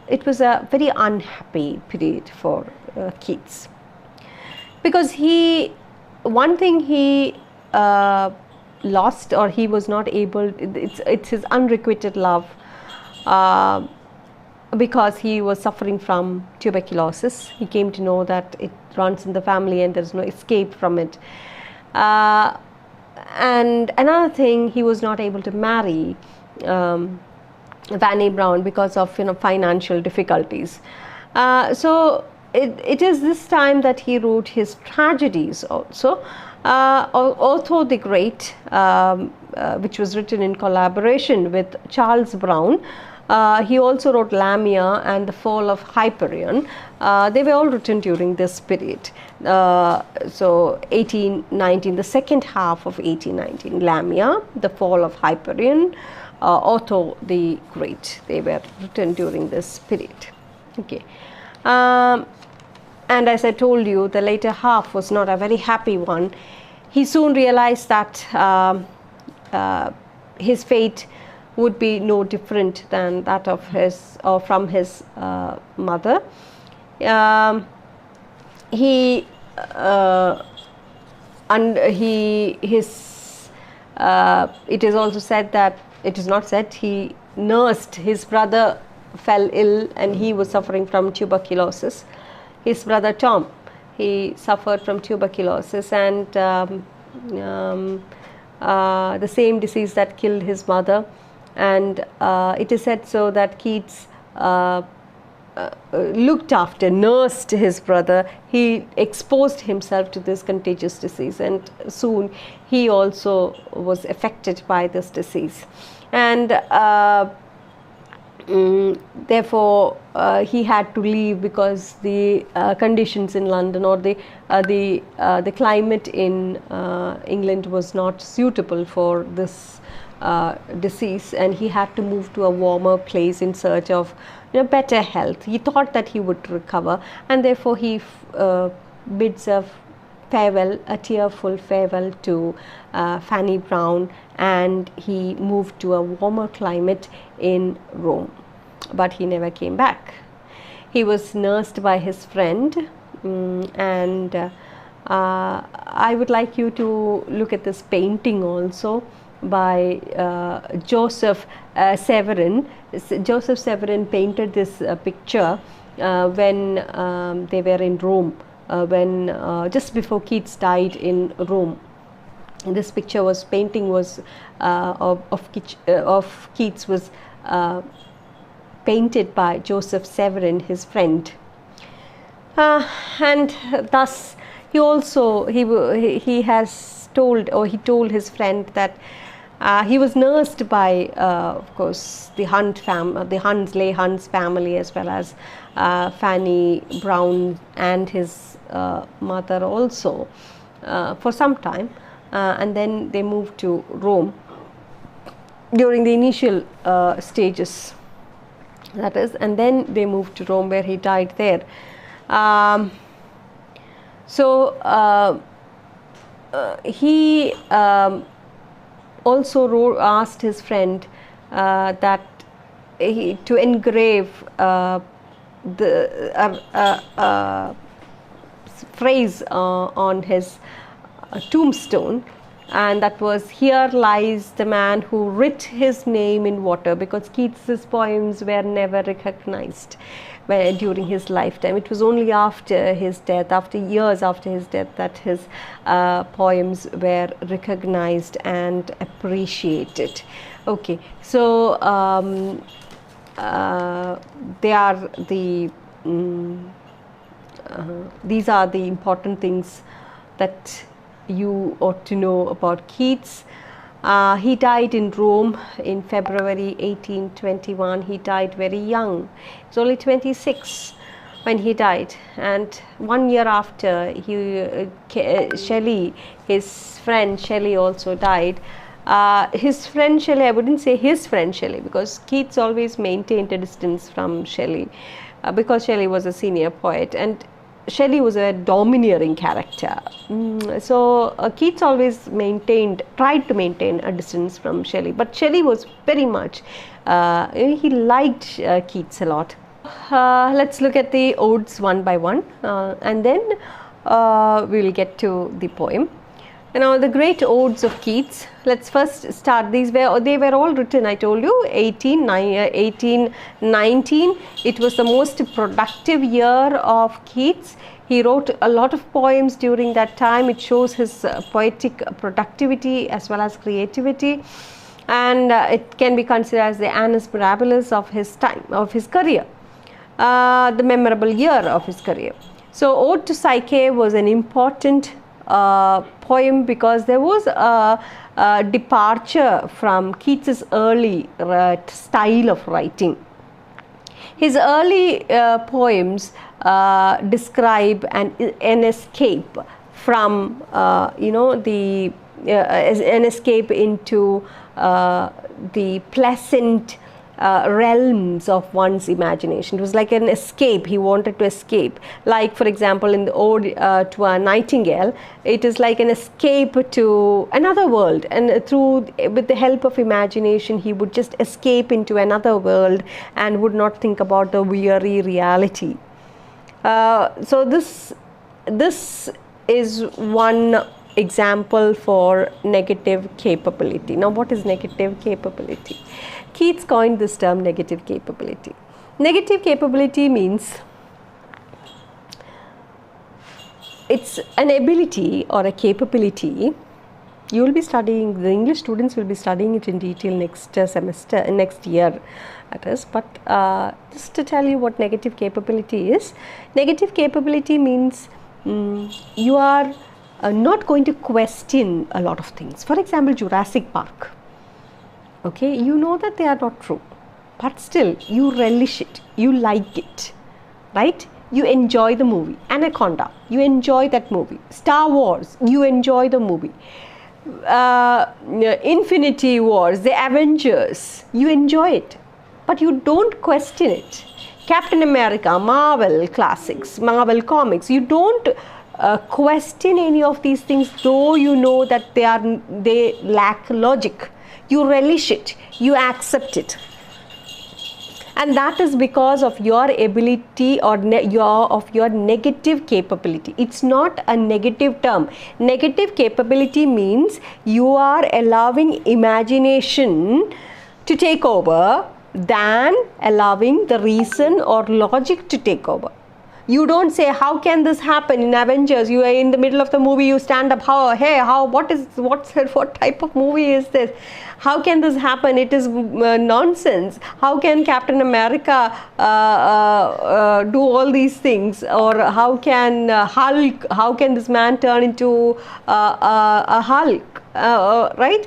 it was a very unhappy period for Keats, because one thing he lost, or he was not able, it's his unrequited love, because he was suffering from tuberculosis. He came to know that it runs in the family and there's no escape from it. And another thing, he was not able to marry Fanny Brown because of financial difficulties. So it is this time that he wrote his tragedies also. Otho the Great, which was written in collaboration with Charles Brown. He also wrote Lamia and The Fall of Hyperion. They were all written during this period. So 1819, the second half of 1819, Lamia, The Fall of Hyperion, Otho the Great, they were written during this period. Okay. And as I told you, the later half was not a very happy one. He soon realized that his fate would be no different than that of his, or from his mother. It is also said that, it is not said, he nursed, his brother fell ill and he was suffering from tuberculosis. His brother Tom, he suffered from tuberculosis, and the same disease that killed his mother. And it is said so that Keats looked after, nursed his brother. He exposed himself to this contagious disease, and soon he also was affected by this disease. And therefore he had to leave, because the conditions in London, or the climate in England was not suitable for this disease, and he had to move to a warmer place in search of better health. He thought that he would recover, and therefore he bids a farewell, a tearful farewell to Fanny Brown, and he moved to a warmer climate in Rome. But he never came back. He was nursed by his friend, and I would like you to look at this painting also by Joseph Severin. Joseph Severin painted this picture when they were in Rome, when just before Keats died in Rome. This picture was, painting was of Keats was painted by Joseph Severin, his friend, and thus he also he has told, or he told his friend that he was nursed by, of course, the Leigh Hunt's family, as well as Fanny Brown and his mother also, for some time, and then they moved to Rome during the initial stages, that is, and then they moved to Rome, where he died there. He also asked his friend that to engrave the phrase on his tombstone, and that was, "Here lies the man who writ his name in water," because Keats's poems were never recognized during his lifetime. It was only after his death, after years after his death, that his poems were recognized and appreciated. Okay, so they are the these are the important things that you ought to know about Keats. He died in Rome in February 1821. He died very young. He was only 26. when he died, and 1 year after Shelley, his friend Shelley also died. His friend Shelley, I wouldn't say his friend Shelley, because Keats always maintained a distance from Shelley, because Shelley was a senior poet and Shelley was a domineering character. So Keats always tried to maintain a distance from Shelley, but Shelley was very much, he liked Keats a lot. Let's look at the odes one by one, and then we will get to the poem. Now, the great odes of Keats. Let's first start. They were all written, I told you, 1819. It was the most productive year of Keats. He wrote a lot of poems during that time. It shows his poetic productivity as well as creativity, and it can be considered as the annus mirabilis of his time, of his career, the memorable year of his career. So, Ode to Psyche was an important poem because there was a departure from Keats's early style of writing. His early poems describe an escape from an escape into the pleasant realms of one's imagination. It was like an escape. He wanted to escape. Like, for example, in the Ode to a Nightingale, it is like an escape to another world, and with the help of imagination, he would just escape into another world and would not think about the weary reality. So this is one example for negative capability. Now, what is negative capability? Keats coined this term, negative capability. Negative capability means it's an ability or a capability. You will be studying, the English students will be studying it in detail next semester, next year that is, but just to tell you what negative capability is. Negative capability means you are not going to question a lot of things. For example, Jurassic Park. Okay, you know that they are not true, but still you relish it, you like it, right? You enjoy the movie. Anaconda, you enjoy that movie. Star Wars, you enjoy the movie. Infinity Wars, the Avengers, you enjoy it, but you don't question it. Captain America, Marvel classics, Marvel comics, you don't question any of these things, though you know that they lack logic. You relish it, you accept it, and that is because of your ability or your negative capability. It's not a negative term. Negative capability means you are allowing imagination to take over than allowing the reason or logic to take over. You don't say, how can this happen? In Avengers, you are in the middle of the movie, you stand up, what type of movie is this? How can this happen? It is nonsense. How can Captain America do all these things? Or how can Hulk, how can this man turn into a Hulk? Right?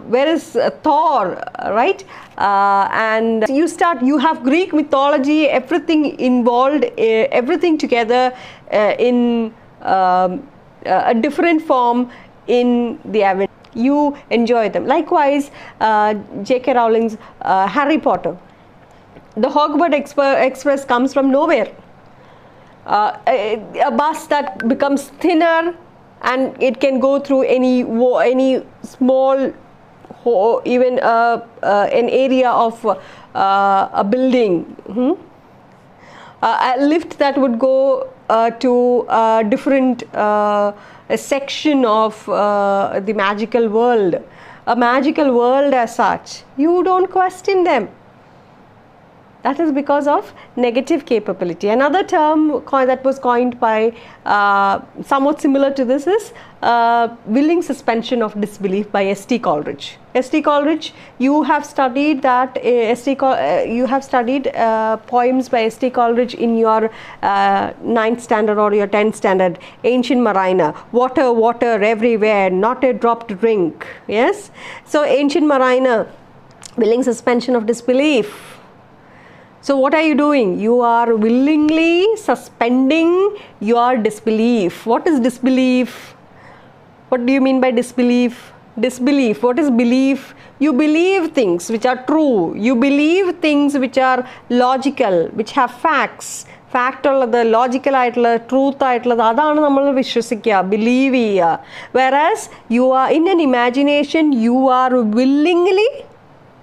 Where is Thor? Right? And you have Greek mythology, everything involved, everything together in a different form in the Avengers. You enjoy them. Likewise, J.K. Rowling's Harry Potter. The Hogwarts Express comes from nowhere. A bus that becomes thinner and it can go through any small, even an area of a building. A lift that would go to a different a section of the magical world, a magical world as such. You don't question them. That is because of negative capability. Another term that was coined by somewhat similar to this is willing suspension of disbelief by S.T. Coleridge. S.T. Coleridge, you have studied that. You have studied poems by S.T. Coleridge in your 9th standard or your 10th standard. Ancient Mariner, water, water everywhere, not a drop to drink. Yes. So Ancient Mariner, willing suspension of disbelief. So what are you doing? You are willingly suspending your disbelief. What is disbelief? What do you mean by disbelief? Disbelief. What is belief? You believe things which are true. You believe things which are logical, which have facts. Fact the logical truth believe. Whereas you are in an imagination, you are willingly,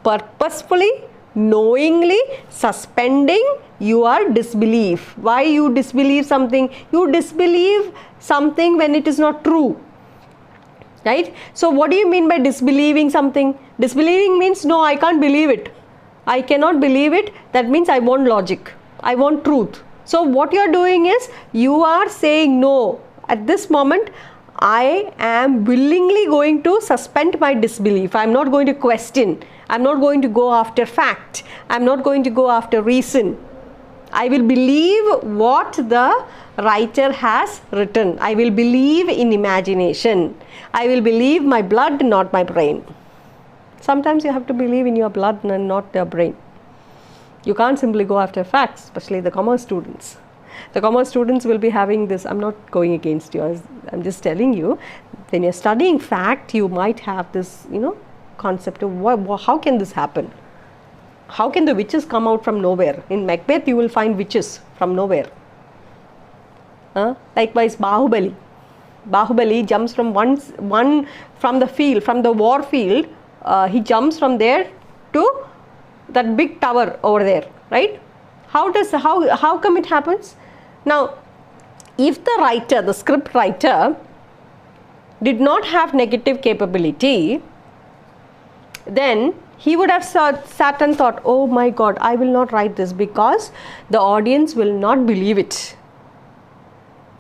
purposefully, knowingly suspending your disbelief. Why you disbelieve something? You disbelieve something when it is not true. Right? So what do you mean by disbelieving something? Disbelieving means no, I can't believe it. I cannot believe it. That means I want logic. I want truth. So what you are doing is you are saying no. At this moment, I am willingly going to suspend my disbelief. I am not going to question. I am not going to go after fact. I am not going to go after reason. I will believe what the writer has written. I will believe in imagination. I will believe my blood, not my brain. Sometimes you have to believe in your blood and not your brain. You can't simply go after facts, especially the commerce students. The commerce students will be having this. I'm not going against you. I'm just telling you, when you're studying fact, you might have this, concept of how can this happen? How can the witches come out from nowhere? In Macbeth, you will find witches from nowhere. Likewise, Bahubali. Bahubali jumps from from the field, from the war field. He jumps from there to that big tower over there, right? How come it happens? Now, if the writer, the script writer, did not have negative capability, then he would have sat and thought, oh my God, I will not write this because the audience will not believe it.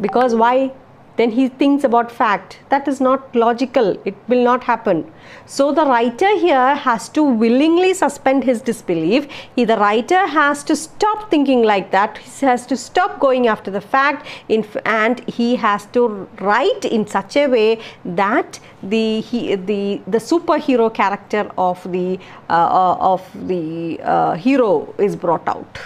Because why? Then he thinks about fact. That is not logical. It will not happen. So the writer here has to willingly suspend his disbelief. The writer has to stop thinking like that. He has to stop going after the fact, and he has to write in such a way that the superhero character of the hero is brought out.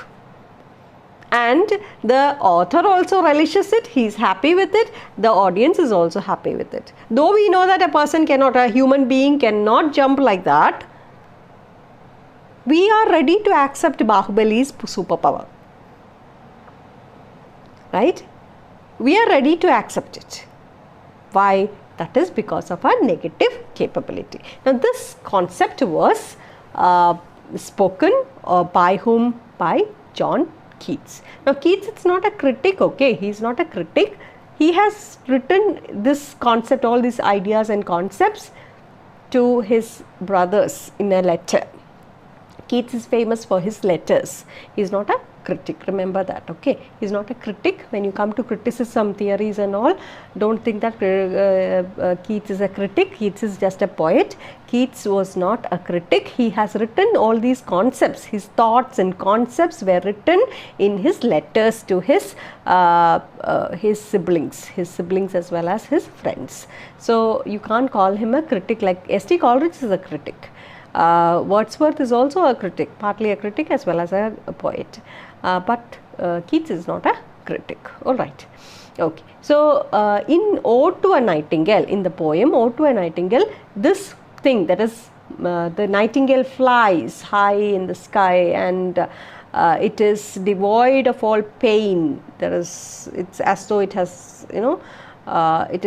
And the author also relishes it, he is happy with it, the audience is also happy with it. Though we know that a human being cannot jump like that, we are ready to accept Bahubali's superpower. Right? We are ready to accept it. Why? That is because of our negative capability. Now this concept was spoken by whom? By John Keats. Now Keats is not a critic, okay, he is not a critic. He has written this concept, all these ideas and concepts to his brothers in a letter. Keats is famous for his letters. He is not a critic, remember that, okay. He is not a critic. When you come to criticism theories and all, don't think that Keats is a critic. Keats is just a poet. Keats was not a critic. He has written all these concepts. His thoughts and concepts were written in his letters to his siblings as well as his friends. So you can't call him a critic. Like S.T. Coleridge is a critic. Wordsworth is also a critic, partly a critic as well as a poet. But Keats is not a critic. All right. Okay. So in Ode to a Nightingale, in the poem Ode to a Nightingale, this thing, that is the nightingale flies high in the sky, and it is devoid of all pain. It's as though it has, it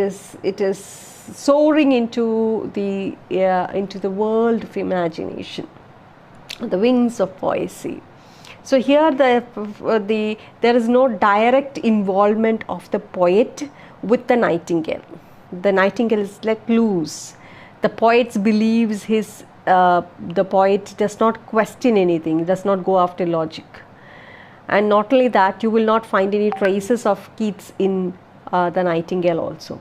is soaring into the world of imagination, the wings of poesy. So here there is no direct involvement of the poet with the nightingale. The nightingale is let loose. The poet believes the poet does not question anything, does not go after logic. And not only that, you will not find any traces of Keats in the nightingale also.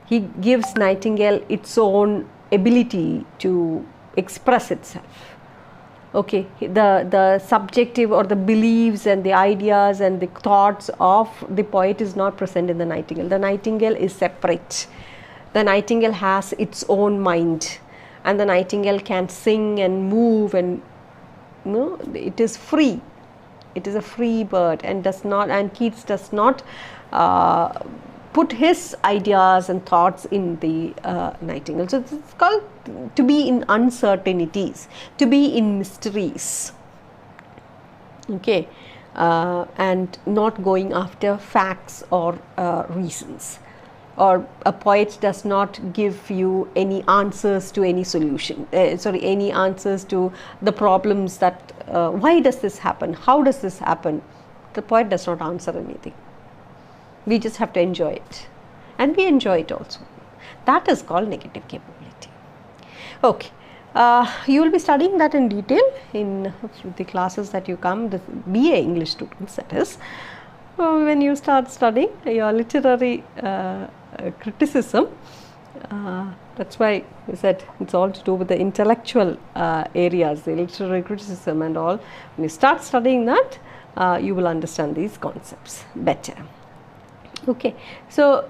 He gives nightingale its own ability to express itself. Okay, the subjective or the beliefs and the ideas and the thoughts of the poet is not present in the nightingale. The nightingale is separate. The nightingale has its own mind, and the nightingale can sing and move, and it is free. It is a free bird, and Keats does not put his ideas and thoughts in the nightingale. So it's called to be in uncertainties, to be in mysteries. Okay, and not going after facts or reasons. Or a poet does not give you any answers to any solution, any answers to the problems that why does this happen, how does this happen. The poet does not answer anything. We just have to enjoy it, and we enjoy it also. That is called negative capability. Okay, you will be studying that in detail in the classes that you come, the BA English students, that is. When you start studying your literary criticism, that's why we said it's all to do with the intellectual areas, the literary criticism and all. When you start studying that, you will understand these concepts better. Okay, so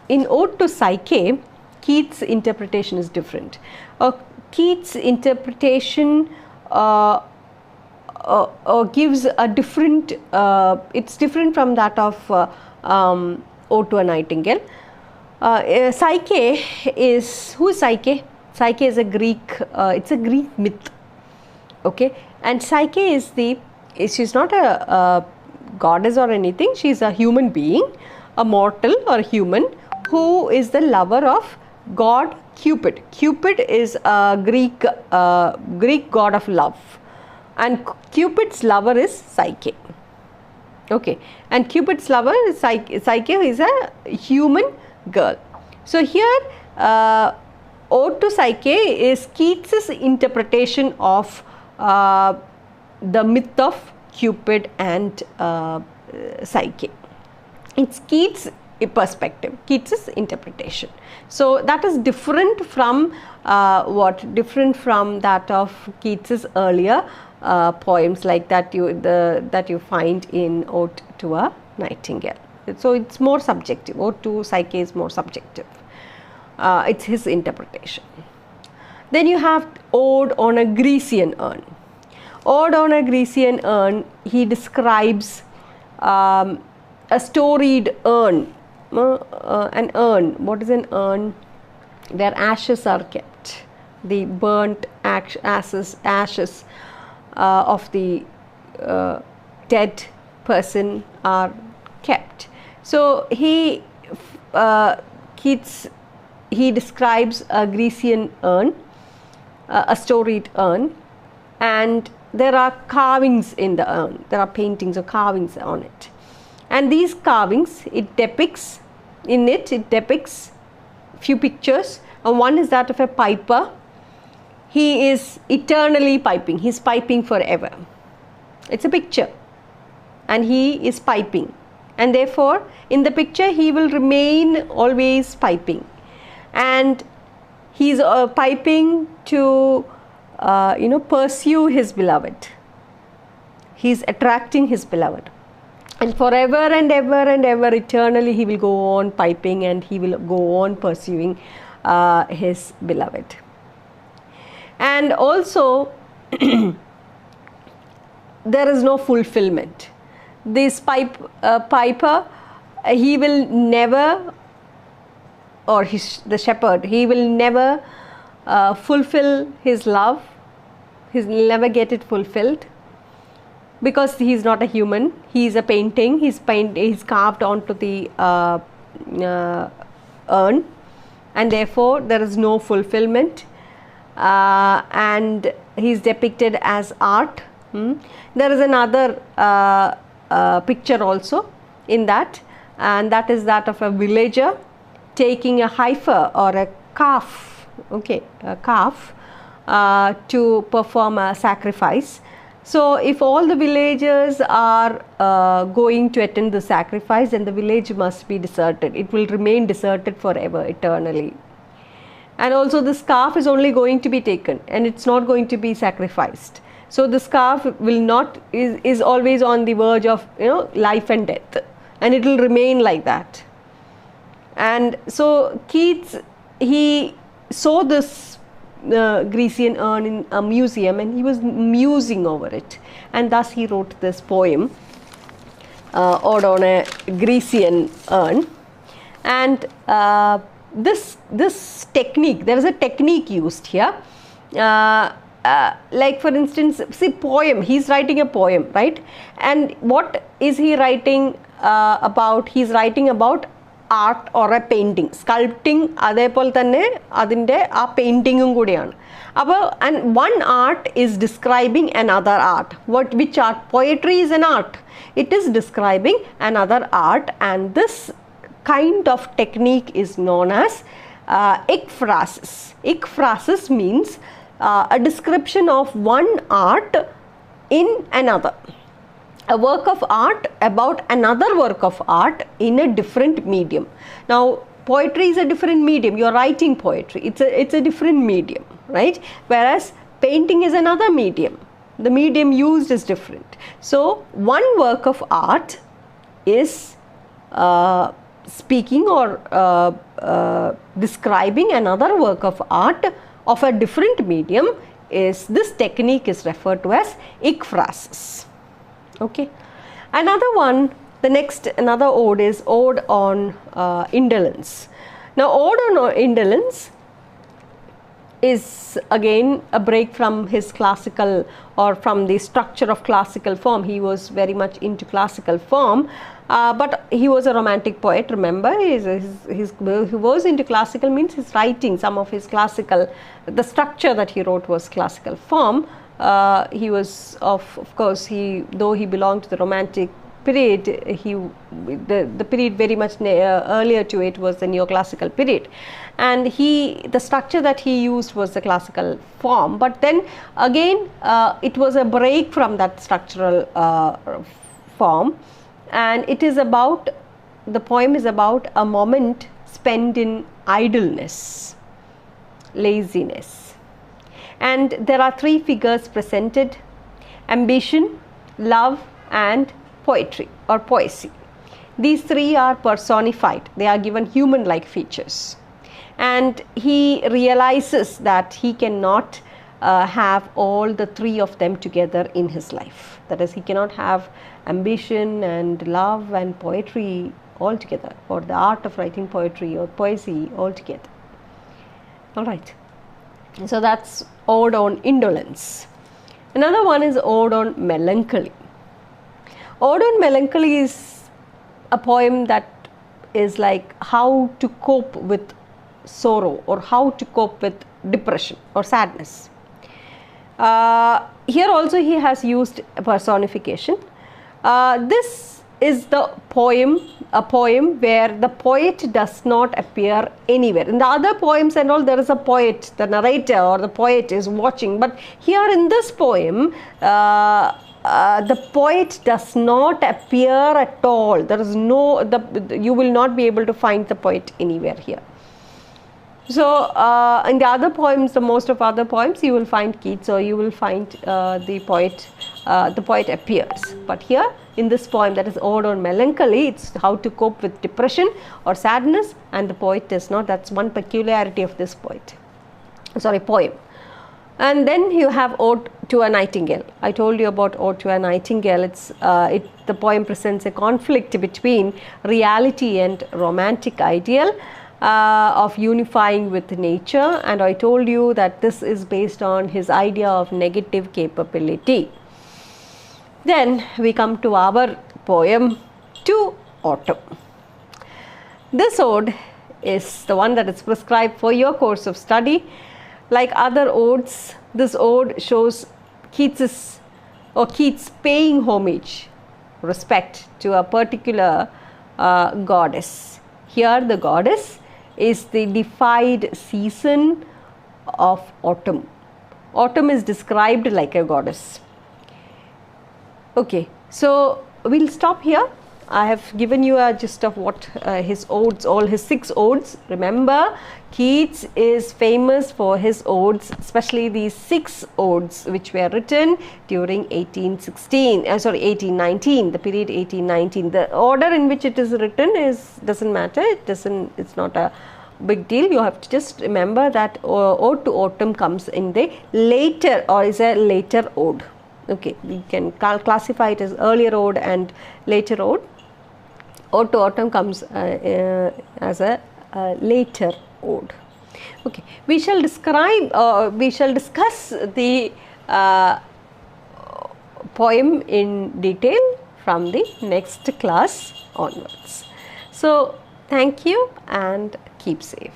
in Ode to Psyche, Keats' interpretation is different. Keats' interpretation gives a different, it's different from that of Ode to a Nightingale. Psyche is, who is Psyche? Psyche is a Greek, it's a Greek myth. Okay, and Psyche is she's not a goddess or anything, she's a human being, a mortal or a human who is the lover of god Cupid. Cupid is a Greek god of love, and Cupid's lover is Psyche. Okay, and Cupid's lover is Psyche is a human girl. So here Ode to Psyche is Keats' interpretation of the myth of Cupid and Psyche. It's Keats' perspective, Keats' interpretation. So that is different from different from that of Keats' earlier poems like that you find in Ode to a Nightingale. So it's more subjective. Ode to Psyche is more subjective. It's his interpretation. Then you have Ode on a Grecian Urn. Ode on a Grecian Urn, he describes a storied urn. An urn. What is an urn? Where ashes are kept. The burnt ashes of the dead person are kept. So Keats describes a Grecian urn, a storied urn, and there are carvings in the urn. There are paintings or carvings on it, and these carvings it depicts few pictures, and one is that of a piper. He is eternally piping. He's piping forever. It's a picture, and he is piping, and therefore in the picture he will remain always piping, and he's piping to pursue his beloved. He's attracting his beloved, and forever and ever eternally he will go on piping, and he will go on pursuing his beloved. And also there is no fulfillment. This piper, he will never, or the shepherd, he will never fulfill his love. He will never get it fulfilled, because he is not a human. He is a painting. He's carved onto the urn, and therefore there is no fulfillment. And he is depicted as art. There is another picture also in that, and that is that of a villager taking a heifer or a calf, a calf, to perform a sacrifice. So if all the villagers are going to attend the sacrifice, then the village must be deserted. It will remain deserted forever, eternally. And also the calf is only going to be taken, and it's not going to be sacrificed. So the calf will not, is always on the verge of life and death, and it will remain like that. And so Keats, he saw this Grecian urn in a museum, and he was musing over it, and thus he wrote this poem, Ode on a Grecian urn. And this technique, there is a technique used here. Like for instance, see, poem, he's writing a poem, right? And what is he writing about? He's writing about art or a painting, sculpting, അതേപോലെ തന്നെ അതിൻ്റെ ആ പെയിൻറ്റിങ്ങും കൂടിയാണ്. അപ്പോൾ and one art is describing another art. Which art? Poetry is an art. It is describing another art, and this kind of technique is known as ekphrasis. Ekphrasis means a description of one art in another. A work of art about another work of art in a different medium. Now, poetry is a different medium. You are writing poetry. It's a different medium, right? Whereas painting is another medium. The medium used is different. So, one work of art is speaking or describing another work of art of a different medium. This technique is referred to as ekphrasis. Okay, another one, another ode is Ode on Indolence. Now, Ode on Indolence is again a break from his classical, or from the structure of classical form. He was very much into classical form, but he was a romantic poet. Remember, he was into classical means his writing, some of his classical, the structure that he wrote was classical form. He was of course, though he belonged to the romantic period, the period very much earlier to it was the neoclassical period, and the structure that he used was the classical form. But then again, it was a break from that structural form, and the poem is about a moment spent in idleness, laziness. And there are three figures presented: ambition, love, and poetry or poesy. These three are personified. They are given human-like features. And he realizes that he cannot have all the three of them together in his life. That is, he cannot have ambition and love and poetry all together, or the art of writing poetry or poesy all together. All right. So that's Ode on Indolence. Another one is Ode on Melancholy. Ode on Melancholy is a poem that is like how to cope with sorrow, or how to cope with depression or sadness. Here also he has used personification. This is a poem where the poet does not appear anywhere. In the other poems and all, there is a poet, the narrator or the poet is watching, but here in this poem, the poet does not appear at all. There is you will not be able to find the poet anywhere here. So, in the other poems, most of other poems, you will find Keats, or you will find the poet appears. But here, in this poem, that is Ode on Melancholy, it's how to cope with depression or sadness, and the poet does not. That's one peculiarity of this poem. And then you have Ode to a Nightingale. I told you about Ode to a Nightingale. The poem presents a conflict between reality and romantic ideal of unifying with nature, and I told you that this is based on his idea of negative capability. Then we come to our poem, To Autumn. This ode is the one that is prescribed for your course of study. Like other odes, this ode shows Keats paying homage, respect to a particular goddess. Here the goddess is the deified season of autumn. Autumn is described like a goddess. Okay, so we'll stop here. I have given you a gist of what his odes, all his 6 odes. Remember, Keats is famous for his odes, especially these 6 odes which were written during 1819, the period 1819. The order in which it is written doesn't matter. It's not a big deal. You have to just remember that ode to autumn comes in the later, or is a later ode. Okay, we can classify it as earlier ode and later ode. Ode to autumn comes as a later ode. Okay, we shall describe, we shall discuss the poem in detail from the next class onwards. So, thank you and keep safe.